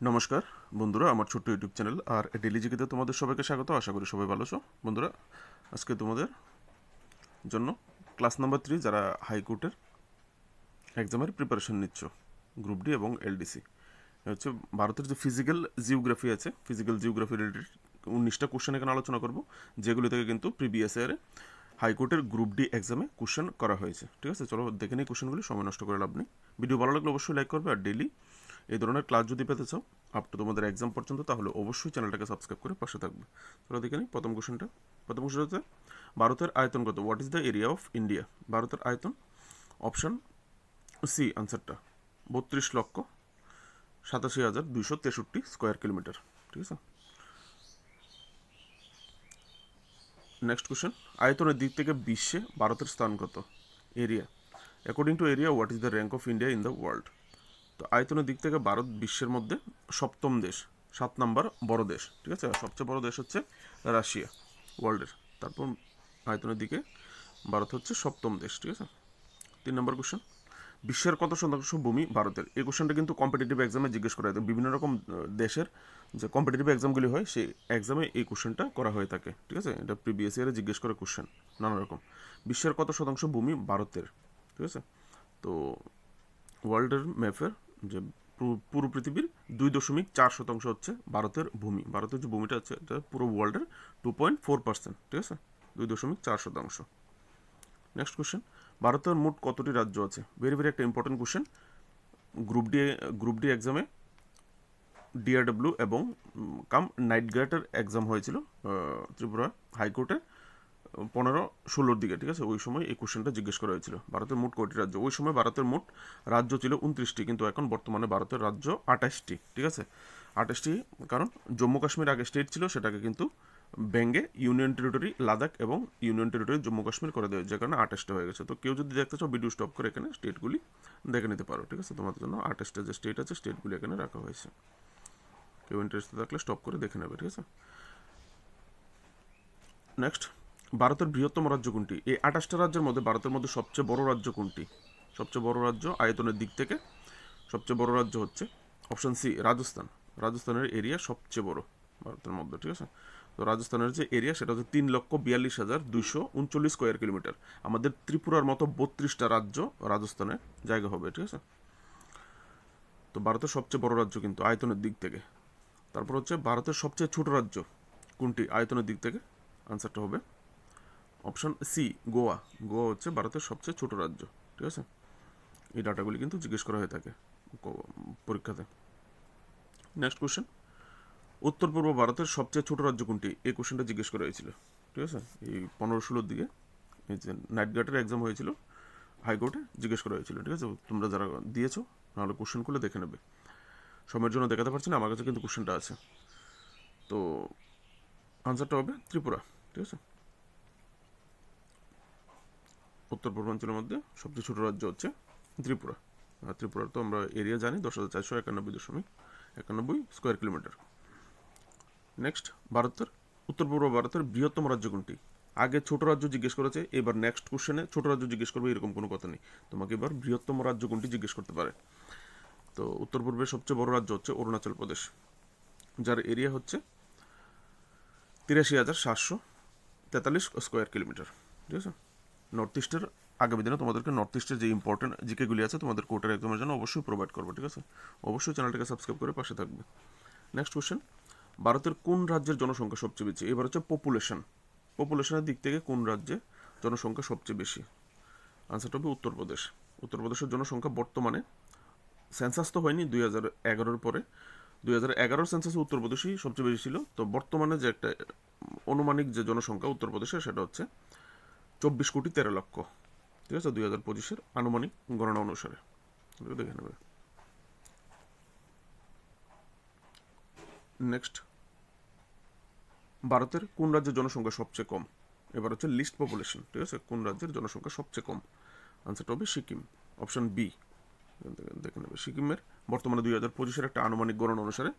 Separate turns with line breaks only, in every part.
নমস্কার বন্ধুরা, আমার ছোট্ট ইউটিউব চ্যানেল আর ডেলি জিকেতে তোমাদের সবাইকে স্বাগত। আশা করি সবাই ভালো আছো। বন্ধুরা, আজকে তোমাদের জন্য ক্লাস নাম্বার 3 যারা হাইকোর্টের এক্সামের প্রিপারেশন নিচ্ছ, গ্রুপ ডি এবং এলডিসি, হচ্ছে ভারতের যে ফিজিক্যাল জিওগ্রাফি আছে, ফিজিক্যাল জিওগ্রাফি রিলেটেড 19টা কোশ্চেন এখানে আলোচনা করব, যেগুলি থেকে কিন্তু প্রিভিয়াস ইয়ারে হাইকোর্টের গ্রুপ ডি এক্সামে কোশ্চেন করা হয়েছে। ঠিক আছে, চলো দেখে নিই কোশ্চেনগুলি, সময় নষ্ট করে লাভ নেই। ভিডিও ভালো লাগলে অবশ্যই লাইক করবে, আর ডেলি এই ধরনের ক্লাস যদি পেতে চাও আপ টু তোমাদের এক্সাম পর্যন্ত, তাহলে অবশ্যই চ্যানেলটাকে সাবস্ক্রাইব করে পাশে থাকবে। চলো দেখে নিই প্রথম কোশ্চেনটা। প্রথম কোশ্চেন হচ্ছে ভারতের আয়তন কত? What is the area of India? ভারতের আয়তন অপশন সি আনসারটা 32,87,263 স্কোয়ার কিলোমিটার। ঠিক আছে, নেক্সট কোশ্চেন, আয়তনের দিক থেকে বিশ্বে ভারতের স্থান কত? Area, according to area what is the rank of India in the world? তো আয়তনের দিক থেকে ভারত বিশ্বের মধ্যে সপ্তম দেশ, 7 নম্বর বড় দেশ। ঠিক আছে, সবচেয়ে বড় দেশ হচ্ছে রাশিয়া ওয়ার্ল্ডের, তারপর আয়তনের দিকে ভারত হচ্ছে সপ্তম দেশ। ঠিক আছে, 3 নম্বর কোশ্চেন, বিশ্বের কত শতাংশ ভূমি ভারতের? এই কোশ্চেনটা কিন্তু কম্পিটিটিভ এক্সামে জিজ্ঞেস করা হয়, বিভিন্ন রকম দেশের যে কম্পিটিটিভ এক্সামগুলি হয় সেই এক্সামে এই কোশ্চেনটা করা হয়ে থাকে। ঠিক আছে, এটা প্রিভিয়াস ইয়ারে জিজ্ঞেস করে কোশ্চেন নানা রকম। বিশ্বের কত শতাংশ ভূমি ভারতের? ঠিক আছে, তো ওয়ার্ল্ডের ম্যাপের যে পুরো পৃথিবীর 2.4% হচ্ছে ভারতের ভূমি। ভারতের যে ভূমিটা আছে এটা পুরো ওয়ার্ল্ডের 2.4%। ঠিক আছে, 2.4%। নেক্সট কোশ্চেন, ভারতের মোট কতটি রাজ্য আছে? ভেরি ভেরি একটা ইম্পর্টেন্ট কোশ্চেন। গ্রুপ ডি এক্সামে ডিআরডব্লিউ এবং নাইট গার্ডের এক্সাম হয়েছিল ত্রিপুরা হাইকোর্টে 15-16 দিকে। ঠিক আছে, ওই সময় এই কোশ্চেনটা জিজ্ঞেস করা হয়েছিল, ভারতের মোট কয়টি রাজ্য? ওই সময় ভারতের মোট রাজ্য ছিল 29টি, কিন্তু এখন বর্তমানে ভারতের রাজ্য 28টি। ঠিক আছে, 28টি, কারণ জম্মু কাশ্মীর আগে স্টেট ছিল, সেটাকে কিন্তু ভেঙে ইউনিয়ন টেরিটরি লাদাখ এবং ইউনিয়ন টেরিটরি জম্মু কাশ্মীর করে দেয়, যে কারণে 28টা হয়ে গেছে। তো কেউ যদি দেখতে চাও ভিডিও স্টপ করে এখানে স্টেটগুলি দেখে নিতে পারো। ঠিক আছে, তোমাদের জন্য 28টা যে স্টেট আছে স্টেটগুলি এখানে রাখা হয়েছে, কেউ ইন্টারেস্ট থাকলে স্টপ করে দেখে নেবে। ঠিক আছে, নেক্সট, ভারতের বৃহত্তম রাজ্য কোনটি? এই 28টা রাজ্যের মধ্যে ভারতের মধ্যে সবচেয়ে বড় রাজ্য কোনটি? সবচেয়ে বড় রাজ্য আয়তনের দিক থেকে সবচেয়ে বড় রাজ্য হচ্ছে অপশন সি রাজস্থান। রাজস্থানের এরিয়া সবচেয়ে বড় ভারতের মধ্যে। ঠিক আছে, তো রাজস্থানের যে এরিয়া সেটা হচ্ছে 3,42,239 স্কোয়ার কিলোমিটার। আমাদের ত্রিপুরার মতো 32টা রাজ্য রাজস্থানে জায়গা হবে। ঠিক আছে, তো ভারতের সবচেয়ে বড় রাজ্য কিন্তু আয়তনের দিক থেকে। তারপর হচ্ছে ভারতের সবচেয়ে ছোট রাজ্য কোনটি আয়তনের দিক থেকে? আনসারটা হবে অপশন সি গোয়া। গোয়া হচ্ছে ভারতের সবচেয়ে ছোট রাজ্য। ঠিক আছে, এই ডাটাগুলি কিন্তু জিজ্ঞেস করা হয়ে থাকে পরীক্ষাতে। নেক্সট কোশ্চেন, উত্তর পূর্ব ভারতের সবচেয়ে ছোট রাজ্য কোনটি? এই কোশ্চেনটা জিজ্ঞেস করা হয়েছিল। ঠিক আছে, এই 15-16 দিকে এই যে নাইট গার্ডের এক্সাম হয়েছিল হাইকোর্টে, জিজ্ঞেস করা হয়েছিল। ঠিক আছে, তোমরা যারা দিয়েছো নাহলে কোশ্চেন খুলে দেখে নেবে। সময়ের জন্য দেখাতে পারছি না, আমার কাছে কিন্তু কোশ্চেনটা আছে। তো আনসারটা হবে ত্রিপুরা। ঠিক আছে, উত্তর পূর্বাঞ্চলের মধ্যে সবচেয়ে ছোট রাজ্য হচ্ছে ত্রিপুরা। আর ত্রিপুরার তো আমরা এরিয়া জানি 10,491.91 স্কোয়ার কিলোমিটার। নেক্সট, ভারতের উত্তর পূর্ব ভারতের বৃহত্তম রাজ্য কোনটি? আগে ছোট রাজ্য জিজ্ঞেস করেছে, এবার নেক্সট কোশ্চেনে ছোট রাজ্য জিজ্ঞেস করবে, এরকম কোনো কথা নেই। তোমাকে এবার বৃহত্তম রাজ্য কোনটি জিজ্ঞেস করতে পারে। তো উত্তর পূর্বের সবচেয়ে বড় রাজ্য হচ্ছে অরুণাচল প্রদেশ, যার এরিয়া হচ্ছে 83,743 স্কোয়ার কিলোমিটার। ঠিক আছে, নর্থ ইস্টের আগামী দিনে তোমাদেরকে নর্থ ইস্টের যে ইম্পর্টেন্ট জিকেগুলি আছে তোমাদের কোর্টের এক্সামের জন্য অবশ্যই প্রোভাইড করবো। ঠিক আছে, অবশ্যই চ্যানেলটাকে সাবস্ক্রাইব করে পাশে থাকবে। নেক্সট কোশ্চেন, ভারতের কোন রাজ্যের জনসংখ্যা সবচেয়ে বেশি? এবার হচ্ছে পপুলেশনের দিক থেকে কোন রাজ্যে জনসংখ্যা সবচেয়ে বেশি? আনসারটা হবে উত্তরপ্রদেশ। উত্তরপ্রদেশের জনসংখ্যা বর্তমানে, সেন্সাস তো হয়নি 2011-র পরে, 2011-র সেন্সাসে উত্তরপ্রদেশই সবচেয়ে বেশি ছিল। তো বর্তমানে যে একটা অনুমানিক যে জনসংখ্যা উত্তরপ্রদেশের, সেটা হচ্ছে 24,13,00,000। ঠিক আছে, 2025-এর আনুমানিক গণনা অনুসারে দেখে নেবে। নেক্সট, ভারতের কোন রাজ্যের জনসংখ্যা সবচেয়ে কম? এবার হচ্ছে লিস্ট পপুলেশন। ঠিক আছে, কোন রাজ্যের জনসংখ্যা সবচেয়ে কম? আনসারটা হবে সিকিম, অপশন বি। দেখে নেবে, সিকিমের বর্তমানে 2025-এর একটা আনুমানিক গণনা অনুসারে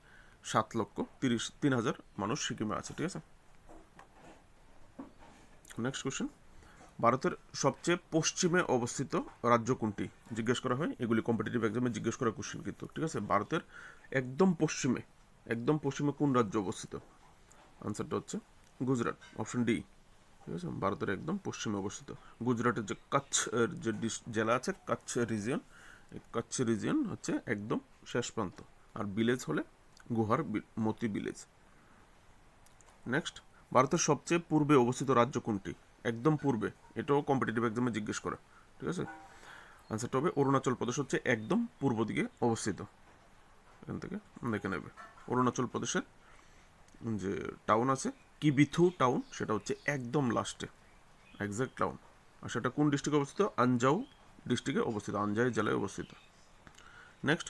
7,33,000 মানুষ সিকিমে আছে। ঠিক আছে, নেক্সট কোশ্চেন, ভারতের সবচেয়ে পশ্চিমে অবস্থিত রাজ্য কোনটি জিজ্ঞেস করা হয়, এগুলি কম্পিটিটিভ এক্সামে জিজ্ঞেস করা কোশ্চেন কিন্তু, ঠিক আছে। ভারতের একদম পশ্চিমে কোন রাজ্য অবস্থিত? আনসারটা হচ্ছে গুজরাট, অপশন ডি, ঠিক আছে। ভারতের একদম পশ্চিমে অবস্থিত গুজরাটের যে কচ্ছ যে জেলা আছে, কচ্ছ রিজিয়ন, এই কচ্ছ রিজিয়ন হচ্ছে একদম শেষ প্রান্ত, আর ভিলেজ হলে গুহার মতি ভিলেজ। নেক্সট, ভারতের সবচেয়ে পূর্বে অবস্থিত রাজ্য কোনটি? একদম পূর্বে, এটাও কম্পিটিটিভ এক্সামে জিজ্ঞেস করা, ঠিক আছে। আনসারটা হবে অরুণাচল প্রদেশ হচ্ছে একদম পূর্ব দিকে অবস্থিত। এখান থেকে দেখে নেবে অরুণাচল প্রদেশের যে টাউন আছে কিবিথু টাউন, সেটা হচ্ছে একদম লাস্টে এক্সাক্ট টাউন, আর সেটা কোন ডিস্ট্রিক্টে অবস্থিত? আনজাও ডিস্ট্রিক্টে অবস্থিত, আনজাই জেলায় অবস্থিত। নেক্সট,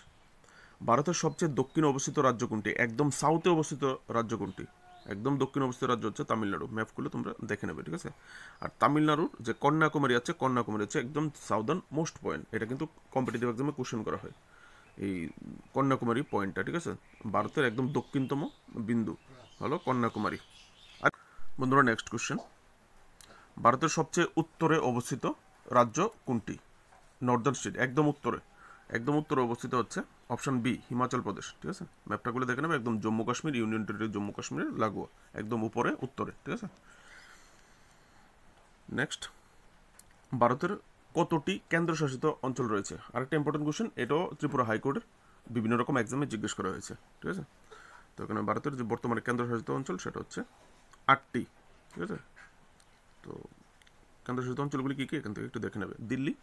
ভারতের সবচেয়ে দক্ষিণে অবস্থিত রাজ্য কোনটি? একদম সাউথে অবস্থিত রাজ্য কোনটি? একদম দক্ষিণে অবস্থিত রাজ্য হচ্ছে তামিলনাড়ু। ম্যাপগুলো তোমরা দেখে নেবে, ঠিক আছে। আর তামিলনাড়ুর যে কন্যাকুমারী আছে, কন্যাকুমারী হচ্ছে একদম সাউদার্ন মোস্ট পয়েন্ট, এটা কিন্তু কম্পিটিটিভ এক্সামে কোশ্চেন করা হয়, এই কন্যাকুমারী পয়েন্টটা, ঠিক আছে। ভারতের একদম দক্ষিণতম বিন্দু হলো কন্যাকুমারী। আর বন্ধুরা, নেক্সট কোশ্চেন, ভারতের সবচেয়ে উত্তরে অবস্থিত রাজ্য কোনটি? নর্দার্ন স্টেট, একদম উত্তরে অবস্থিত হচ্ছে অপশন বি, হিমাচল প্রদেশ, ঠিক আছে। ম্যাপটাগুলো দেখে নেবে, একদম জম্মু কাশ্মীর, ইউনিয়ন টেরিটরি জম্মু কাশ্মীরের লাগোয়া, একদম উপরে উত্তরে, ঠিক আছে। নেক্সট, ভারতের কতটি কেন্দ্রশাসিত অঞ্চল রয়েছে? আরেকটা ইম্পর্টেন্ট কোশ্চেন, এটাও ত্রিপুরা হাইকোর্টের বিভিন্ন রকম এক্সামে জিজ্ঞেস করা হয়েছে, ঠিক আছে। তো এখানে ভারতের যে বর্তমানে কেন্দ্রশাসিত অঞ্চল সেটা হচ্ছে 8টি, ঠিক আছে। তো কেন্দ্রশাসিত অঞ্চলগুলি কী কী এখান থেকে একটু দেখে নেবে। Delhi,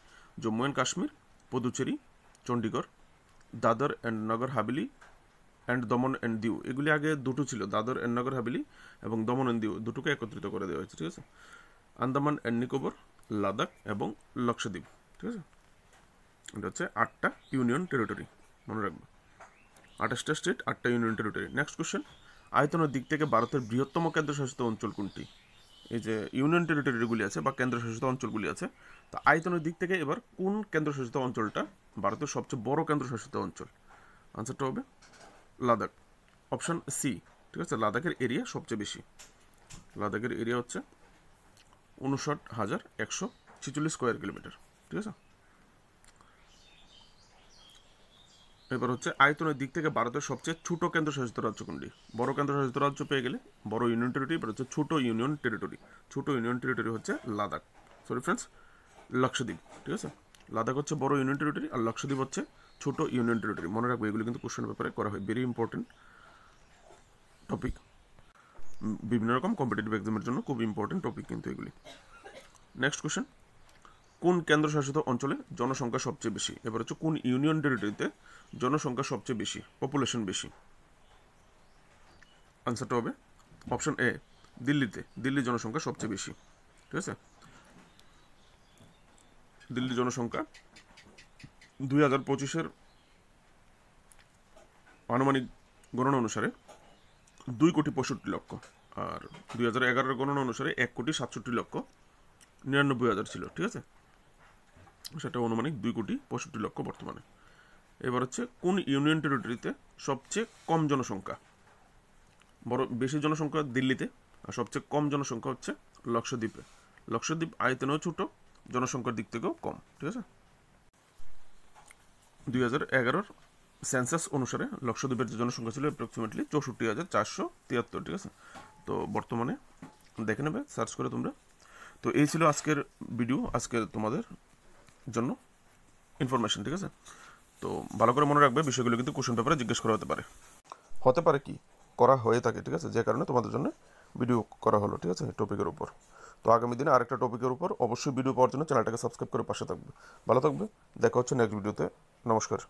Jammu and Kashmir, Puducherry, Chandigarh, Dadar and Nagar Haveli and দমন অ্যান্ড দিউ। এগুলি আগে দুটো ছিল, দাদর অ্যান্ড নগর হাভেলি এবং দমন অ্যান্ড দিউ, দুটোকে একত্রিত করে দেওয়া হয়েছে, ঠিক আছে। আন্দামান অ্যান্ড নিকোবর, লাদাখ এবং লক্ষদ্বীপ, ঠিক আছে। এটা হচ্ছে 8টা ইউনিয়ন টেরিটরি, মনে রাখবে, 28টা স্টেট, 8টা ইউনিয়ন টেরিটরি। নেক্সট কোশ্চেন, আয়তনের দিক থেকে ভারতের বৃহত্তম কেন্দ্রশাসিত অঞ্চল কোনটি? এই যে ইউনিয়ন টেরিটরিগুলি আছে বা কেন্দ্রশাসিত অঞ্চলগুলি আছে, তা আয়তনের দিক থেকে এবার কোন কেন্দ্রশাসিত অঞ্চলটা ভারতের সবচেয়ে বড় কেন্দ্রশাসিত অঞ্চল? আনসারটা হবে লাদাখ, অপশন সি, ঠিক আছে। লাদাখের এরিয়া সবচেয়ে বেশি, লাদাখের এরিয়া হচ্ছে 59,146 স্কোয়ার কিলোমিটার, ঠিক আছে। এবার হচ্ছে আয়তনের দিক থেকে ভারতের সবচেয়ে ছোট কেন্দ্রশাসিত রাজ্য কোনটি? বড় কেন্দ্রশাসিত রাজ্য পেয়ে গেলে বড় ইউনিয়ন টেরিটরি, এবার হচ্ছে ছোট ইউনিয়ন টেরিটরি। ছোট ইউনিয়ন টেরিটরি হচ্ছে লাদাখ, সরি ফ্রেন্ডস, লক্ষদ্বীপ, ঠিক আছে। লাদাখ হচ্ছে বড় ইউনিয়ন টেরিটরি, আর লক্ষদ্বীপ হচ্ছে ছোট ইউনিয়ন টেরিটরি, মনে রাখবো, এগুলো কিন্তু কোশ্চেন পেপারে করা হয়, ভেরি ইম্পর্টেন্ট টপিক, বিভিন্ন রকম কম্পিটিটিভ এক্সামের জন্য খুব ইম্পর্টেন্ট টপিক কিন্তু এগুলি। নেক্সট কোশ্চেন, কোন কেন্দ্রশাসিত অঞ্চলে জনসংখ্যা সবচেয়ে বেশি? এবার হচ্ছে কোন ইউনিয়ন টেরিটরিতে জনসংখ্যা সবচেয়ে বেশি, পপুলেশন বেশি? আনসারটা হবে অপশন এ, দিল্লিতে। দিল্লির জনসংখ্যা সবচেয়ে বেশি, ঠিক আছে। দিল্লির জনসংখ্যা 2025-এর আনুমানিক গণনা অনুসারে 2,65,00,000, আর 2011-এর গণনা অনুসারে 1,67,99,000 ছিল, ঠিক আছে। সেটা অনুমানিক 2,65,00,000 বর্তমানে। এবার হচ্ছে কোন ইউনিয়ন টেরিটরিতে সবচেয়ে কম জনসংখ্যা? বেশি জনসংখ্যা দিল্লিতে, আর সবচেয়ে কম জনসংখ্যা হচ্ছে লক্ষদ্বীপে। লক্ষদ্বীপ আয়তনেও ছোট, জনসংখ্যার দিক থেকেও কম, ঠিক আছে। 2011-র সেন্সাস অনুসারে লক্ষদ্বীপের যে জনসংখ্যা ছিল অ্যাপ্রক্সিমেটলি 64,473, ঠিক আছে। তো বর্তমানে দেখে নেবে সার্চ করে তোমরা। তো এই ছিল আজকের ভিডিও, আজকের তোমাদের জন্য ইনফরমেশন, ঠিক আছে। তো ভালো করে মনে রাখবে, বিষয়গুলো কিন্তু কোশ্চেন পেপারে জিজ্ঞেস করা হতে পারে কি করা হয়ে থাকে, ঠিক আছে, যে কারণে তোমাদের জন্য ভিডিও করা হলো, ঠিক আছে, টপিকের উপর। তো আগামী দিনে আরেকটা টপিকের উপর অবশ্যই ভিডিও পাওয়ার জন্য চ্যানেলটাকে সাবস্ক্রাইব করে পাশে থাকবে। ভালো থাকবে, দেখা হচ্ছে নেক্সট ভিডিওতে। নমস্কার।